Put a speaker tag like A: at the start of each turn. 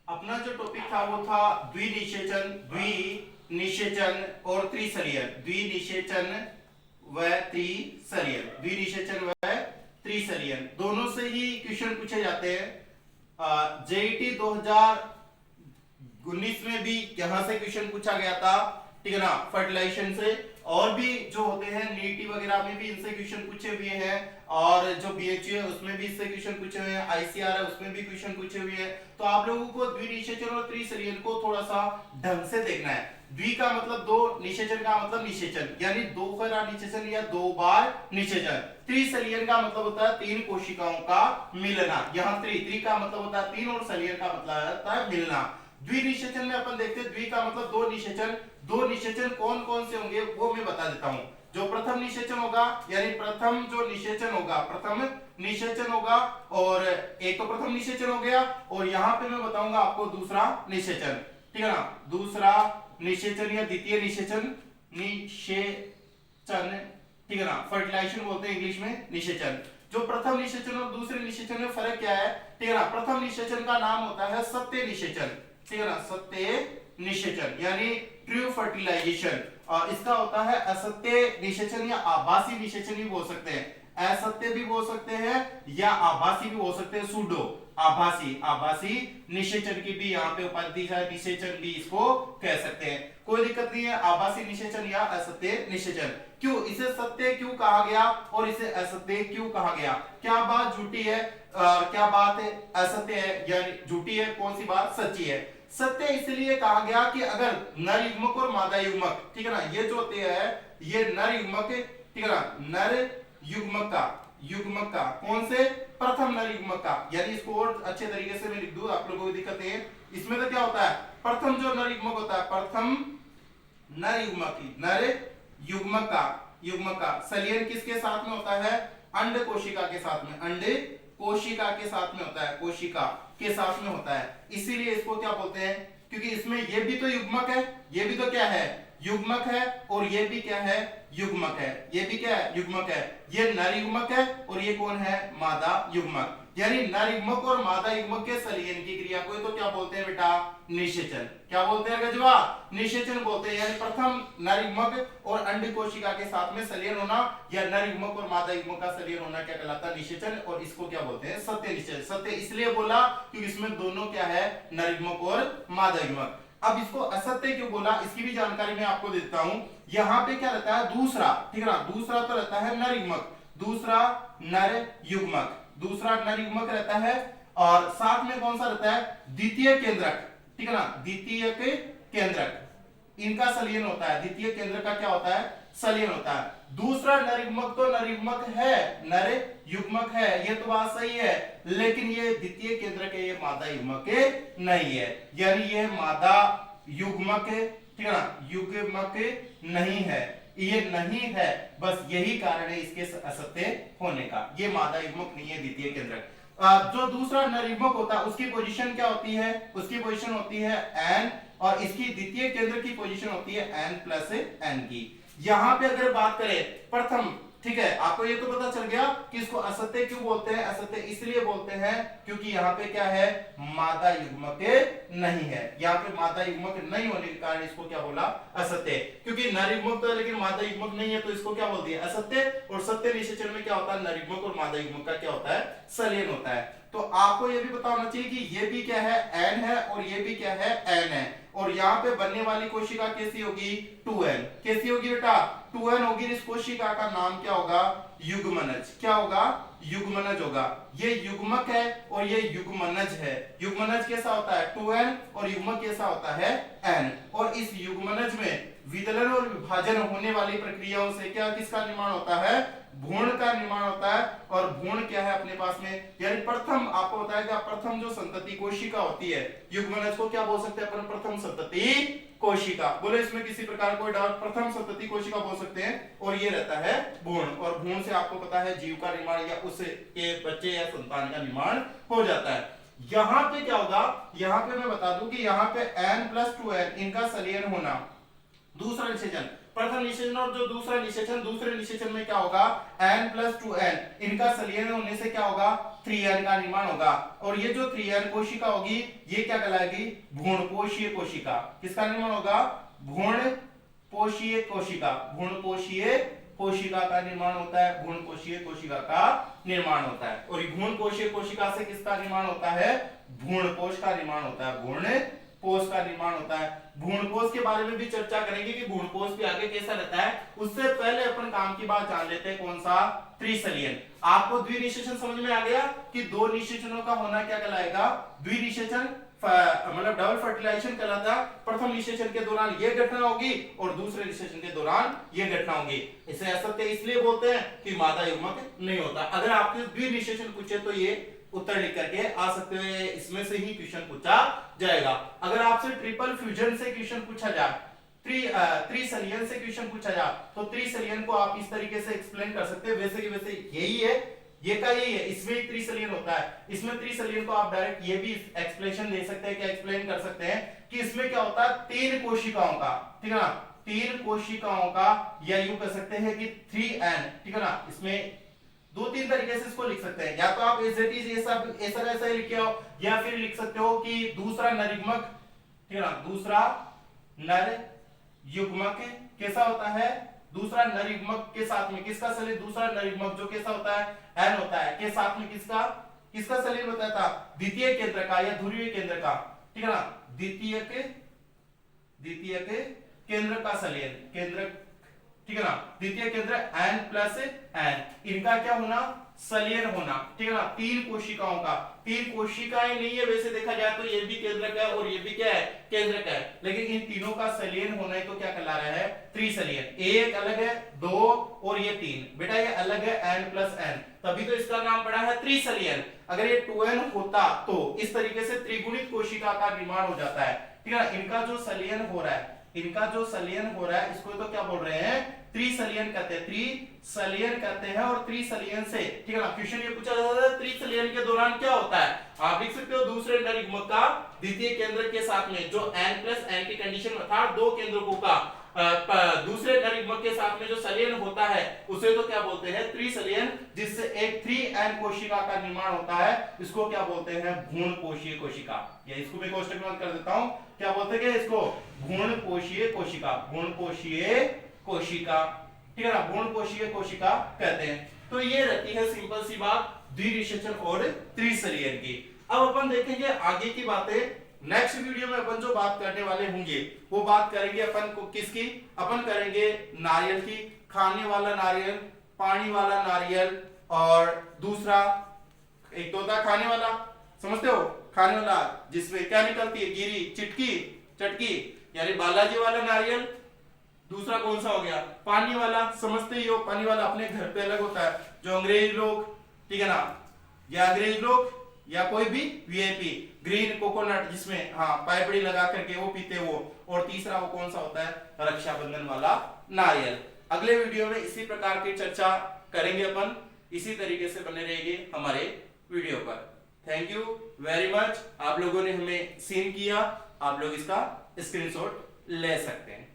A: अपना जो टॉपिक था वो था द्विनिषेचन, द्विनिषेचन और त्रिसलियन। द्विनिषेचन व त्रिसलियन, द्विनिषेचन व त्रिसलियन दोनों से ही क्वेश्चन पूछे जाते हैं। जेईटी 2019 में भी यहां से क्वेश्चन पूछा गया था, ठीक है ना, फर्टिलाइजेशन से। और भी जो होते हैं नीटी वगैरह में भी इनसे क्वेश्चन पूछे हुए हैं, और जो बीएचयू है उसमें भी इससे क्वेश्चन पूछे हुए हैं, आईसीआर है उसमें भी क्वेश्चन पूछे हुए हैं। तो आप लोगों को द्विनिषेचन और त्रिसलियन को थोड़ा सा ढंग से देखना है। द्वि का मतलब दो, निषेचन का मतलब निषेचन यानी दो बार निषेचन या दो बार निषेचन। त्रिसलियन का मतलब होता है तीन कोशिकाओं का मिलना। यहाँ त्रि का मतलब होता है तीन और सलियन का मतलब होता है मिलना। द्विनिषेचन में अपन देखते हैं द्वि का मतलब दो निषेचन। दो निषेचन कौन कौन से होंगे वो मैं बता देता हूं। जो प्रथम निषेचन होगा यानी प्रथम जो निषेचन होगा, प्रथम निषेचन होगा, और एक तो प्रथम निषेचन हो गया, और यहां पे मैं बताऊंगा आपको दूसरा निषेचन, ठीक है ना, दूसरा निषेचन या द्वितीय निषेचन, निषेचन, ठीक है ना, फर्टिलाइजेशन बोलते हैं इंग्लिश में निषेचन। जो प्रथम निषेचन और दूसरे निषेचन में फर्क क्या है, ठीक है ना, प्रथम निषेचन का नाम होता है सत्य निषेचन, ठीक है ना, सत्य निषेचन यानी ट्रू फर्टिलाइजेशन। और इसका होता है असत्य निषेचन या आभासी निषेचन भी बोल सकते हैं, असत्य भी बोल सकते हैं या आभासी भी बोल सकते हैं, सूडो आभासी, आभासी निषेचन की भी यहाँ पे उपाधि है, निषेचन भी इसको कह सकते हैं, कोई दिक्कत नहीं है। आभासी निषेचन या असत्य निषेचन। क्यों इसे सत्य क्यों कहा गया और इसे असत्य क्यों कहा गया? क्या बात झूठी है, क्या बात है असत्य है यानी झूठी है, कौन सी बात सच्ची है? सत्य इसलिए कहा गया कि अगर नर युग्मक और मादा युग्मक, ठीक है ना, ये जो होते हैं ये नर युग्मक, ठीक है ना, नर युग्मक का कौन से? प्रथम नर युग्मक का, यानी इसको और अच्छे तरीके से मैं लिख दूं, आप लोगों को दिक्कत है इसमें। तो क्या होता है, प्रथम जो नर युग्मक होता है, प्रथम नर युग्मक, नर युग्मक का सलियन किसके साथ में होता है? अंड कोशिका के साथ में, अंड कोशिका के साथ में होता है, कोशिका के साथ में होता है, इसीलिए इसको क्या बोलते हैं? क्योंकि इसमें ये भी तो युग्मक है, ये भी तो क्या है? युग्मक है, और ये भी क्या है? युग्मक है, ये भी क्या है? युग्मक है। ये नर युग्मक है और ये कौन है? मादा युग्मक। यानी नर युग्मक और मादा युग्मक के सलियन की क्रिया को तो क्या बोलते हैं बेटा? निषेचन। क्या बोलते हैं गजवा? निषेचन बोलते हैं। यानी प्रथम नर युग्मक और अंड कोशिका के साथ में सलियन होना, या नर युग्मक और मादा युग्मक का सलियन होना क्या कहलाता है? निषेचन। और इसको क्या बोलते हैं? सत्य निषेचन। सत्य इसलिए बोला क्योंकि इसमें दोनों क्या है? नर युग्मक और मादा युग्मक। अब इसको असत्य क्यों बोला, इसकी भी जानकारी मैं आपको देता हूं। यहां पे क्या रहता है? दूसरा, ठीक है ना, दूसरा तो रहता है नर युग्मक, दूसरा नर युग्मक, दूसरा नर युग्मक रहता है, और साथ में कौन सा रहता है? द्वितीय केंद्रक, ठीक है ना, द्वितीय केंद्रक, इनका सलियन होता है। द्वितीय केंद्र का क्या होता है? सलियन होता है। दूसरा नर युग्मक तो नर युग्मक है, नर युग्मक है, ये तो बात सही है, लेकिन ये द्वितीय केंद्र के, ये मादा युग्मक के नहीं है, यानी ये मादा युग्मक, ठीक है ना, युग्मक नहीं है, ये नहीं है, बस यही कारण है इसके असत्य होने का। ये मादा युग्मक नहीं है, द्वितीय केंद्रक। जो दूसरा नर युग्मक होता है उसकी पोजीशन क्या होती है? उसकी पोजीशन होती है n, और इसकी द्वितीय केंद्र की पोजीशन होती है n+n की। यहां पे अगर बात करें प्रथम, ठीक है, आपको ये तो पता चल गया कि इसको असत्य क्यों बोलते हैं? असत्य इसलिए बोलते हैं क्योंकि यहाँ पे क्या है? मादा युग्मक नहीं है। यहाँ पे मादा युग्मक नहीं होने के कारण इसको क्या बोला? असत्य। क्योंकि नर युग्मक तो है लेकिन मादा युग्मक नहीं है, तो इसको क्या बोल दिया? असत्य। और सत्य निषेचन में क्या होता है? नर युग्मक और मादा युग्मक का क्या होता है? सलियन होता है। तो आपको ये भी पता होना चाहिए कि ये भी क्या है? n है, और ये भी क्या है? n है। और यहाँ पे बनने वाली कोशिका कैसी होगी? 2n। कैसी होगी बेटा? 2n होगी। इस कोशिका का नाम क्या होगा? युग्मनज। क्या होगा? युग्मनज होगा। ये युग्मक है और ये युग्मनज है। युग्मनज कैसा होता है? 2n, और युग्मक कैसा होता है? n। और इस युग्मनज में विदलन और विभाजन होने वाली प्रक्रियाओं से क्या, किसका निर्माण होता है? भ्रूण का निर्माण होता है। और भ्रूण क्या है अपने पास में? यानी प्रथम, आपको बताया प्रथम जो संतति कोशिका होती है, युग्मनज को क्या बोल सकते हैं अपन? प्रथम संतति कोशिका। बोले इसमें किसी प्रकार कोई डाउट? प्रथम संतति कोशिका बोल सकते हैं। और ये रहता है भ्रूण, और भ्रूण से आपको पता है जीव का निर्माण या उसके बच्चे या संतान का निर्माण हो जाता है। यहां पे क्या होगा? यहां पे मैं बता दूं कि यहां पे n+2n इनका सलियन होना, दूसरा निषेचन, प्रथम निषेचन और जो दूसरा निषेचन, दूसरे निषेचन में क्या होगा, n + 2n, इनका संलयन होने से क्या होगा, 3n का निर्माण होगा। और ये जो 3n कोशिका होगी ये क्या कहलाएगी, भ्रूणपोषीय कोशिका। किसका निर्माण होगा, भ्रूणपोषीय कोशिका। भ्रूणपोषीय कोशिका का निर्माण होता है, भ्रूणपोषीय कोशिका का निर्माण होता है। और भ्रूणपोषीय कोशिका से किसका निर्माण होता है, भ्रूणपोष का निर्माण होता है, भ्रूणपोष का निर्माण होता है। भ्रूणपोष के बारे में भी चर्चा करेंगे कि भ्रूणपोष भी आगे कैसा रहता है। उससे पहले अपन काम की बात जान लेते हैं, कौन सा, त्रिसलियन। आपको द्विनिषेचन समझ में आ गया कि दो निषेचनों का होना क्या कहलाएगा, द्विनिषेचन, मतलब डबल फर्टिलाइजेशन कहलाता है। प्रथम निषेचन के दौरान ये घटना होगी और दूसरे निषेचन के दौरान ये घटना होगी। इसे असत्य इसलिए बोलते हैं कि मादा युग्मक नहीं होता। अगर आपके द्विनिषेचन पूछे तो ये उत्तर लिख करके आ सकते हैं, इसमें से ही क्वेश्चन पूछा जाएगा। अगर आपसे ट्रिपल फ्यूजन से क्वेश्चन पूछा जाए, त्रिसलियन से क्वेश्चन पूछा जाए, तो त्रिसलियन को आप इस तरीके से एक्सप्लेन कर सकते हैं, वैसे कि वैसे यही है, ये का यही है, इसमें एक त्रिसलियन होता है। इसमें त्रिसलियन को आप डायरेक्ट ये भी एक्सप्लेनेशन दे सकते हैं, क्या एक्सप्लेन कर सकते हैं कि इसमें क्या होता है, 3 कोशिकाओं का, ठीक है ना, 3 कोशिकाओं का, या यूं कह सकते हैं कि 3n, ठीक है ना। इसमें 2-3 तरीके से इसको लिख सकते हैं, या तो आप एज इट इज ये सब ऐसा ही लिखे हो, या फिर लिख सकते हो कि दूसरा नरयुग्मक, ठीक है ना, दूसरा नर युग्मक कैसा होता है, दूसरा नरयुग्मक के साथ में किसका संलयन, दूसरा नरयुग्मक जो कैसा होता है, n होता है, के साथ में किसका संलयन होता था, द्वितीय केंद्र का या ध्रुवीय केंद्र का, ठीक है ना, द्वितीय के केंद्र का संलयन, केंद्र, ठीक है ना, द्वितीय केंद्र n + n, इनका क्या होना, संलयन होना, ठीक है ना। 3 कोशिकाओं का, 3 कोशिकाएं नहीं है वैसे देखा जाए तो, ये भी केंद्रक है और ये भी क्या है, केंद्रक है, लेकिन इन तीनों का संलयन होना है तो क्या कहला रहा है, त्रिसलियन। एक अलग है 2 और ये 3, बेटा ये अलग है n + n, तभी तो इसका नाम पड़ा है त्रिसलियन। अगर ये 2n होता तो इस तरीके से त्रिगुणित कोशिका का निर्माण हो जाता है, ठीक है। इनका जो संलयन हो रहा है, इसको तो क्या बोल रहे हैं, त्रिसलियन कहते हैं, त्रिसलियन कहते हैं। और त्रिसलियन से, ठीक है ना, क्वेश्चन ये पूछा जाता है त्रिसलियन के दौरान क्या होता है, आप लिख सकते हो दूसरे नरयुग्मक का द्वितीय केंद्र के साथ में जो n + n की कंडीशन अर्थात 2 केंद्रकों का दूसरे नरयुग्मक के साथ में जो संलयन होता है उसे तो क्या बोलते हैं, त्रिसलियन, जिससे एक 3n कोशिका का निर्माण होता है, इसको क्या बोलते हैं, भ्रूणपोषीय कोशिका। या इसको मैं कोष्टक में कर देता हूं, क्या बोलते हैं इसको, भ्रूणपोषीय कोशिका, भ्रूणपोषीय कोशिका, ठीक है ना, भ्रूणपोषीय कोशिका कहते हैं। तो ये रहती है सिंपल सी बात द्विनिषेचन और त्रिसलियन की। अब अपन देखेंगे आगे की बातें, नेक्स्ट वीडियो में अपन जो बात करने वाले होंगे वो बात करेंगे अपन को किसकी, अपन करेंगे नारियल की, खाने वाला नारियल, पानी वाला नारियल, और दूसरा एक तो होता है खाने वाला, समझते हो, खाने वाला जिसमें क्या निकलती है, गिरी, चटकी, यानी बालाजी वाला नारियल। दूसरा कौन सा हो गया, पानी वाला, समझते ही हो, पानी वाला अपने घर पे अलग होता है, जो अंग्रेज लोग, ठीक है ना, या अंग्रेज लोग या कोई भी वीआईपी, ग्रीन कोकोनट जिसमें हाँ पाइपड़ी लगा करके वो पीते वो। और तीसरा वो कौन सा होता है, रक्षाबंधन वाला नारियल। अगले वीडियो में इसी प्रकार की चर्चा करेंगे अपन, इसी तरीके से बने रहेंगे हमारे वीडियो पर। थैंक यू वेरी मच, आप लोगों ने हमें सीन किया, आप लोग इसका स्क्रीनशॉट ले सकते हैं।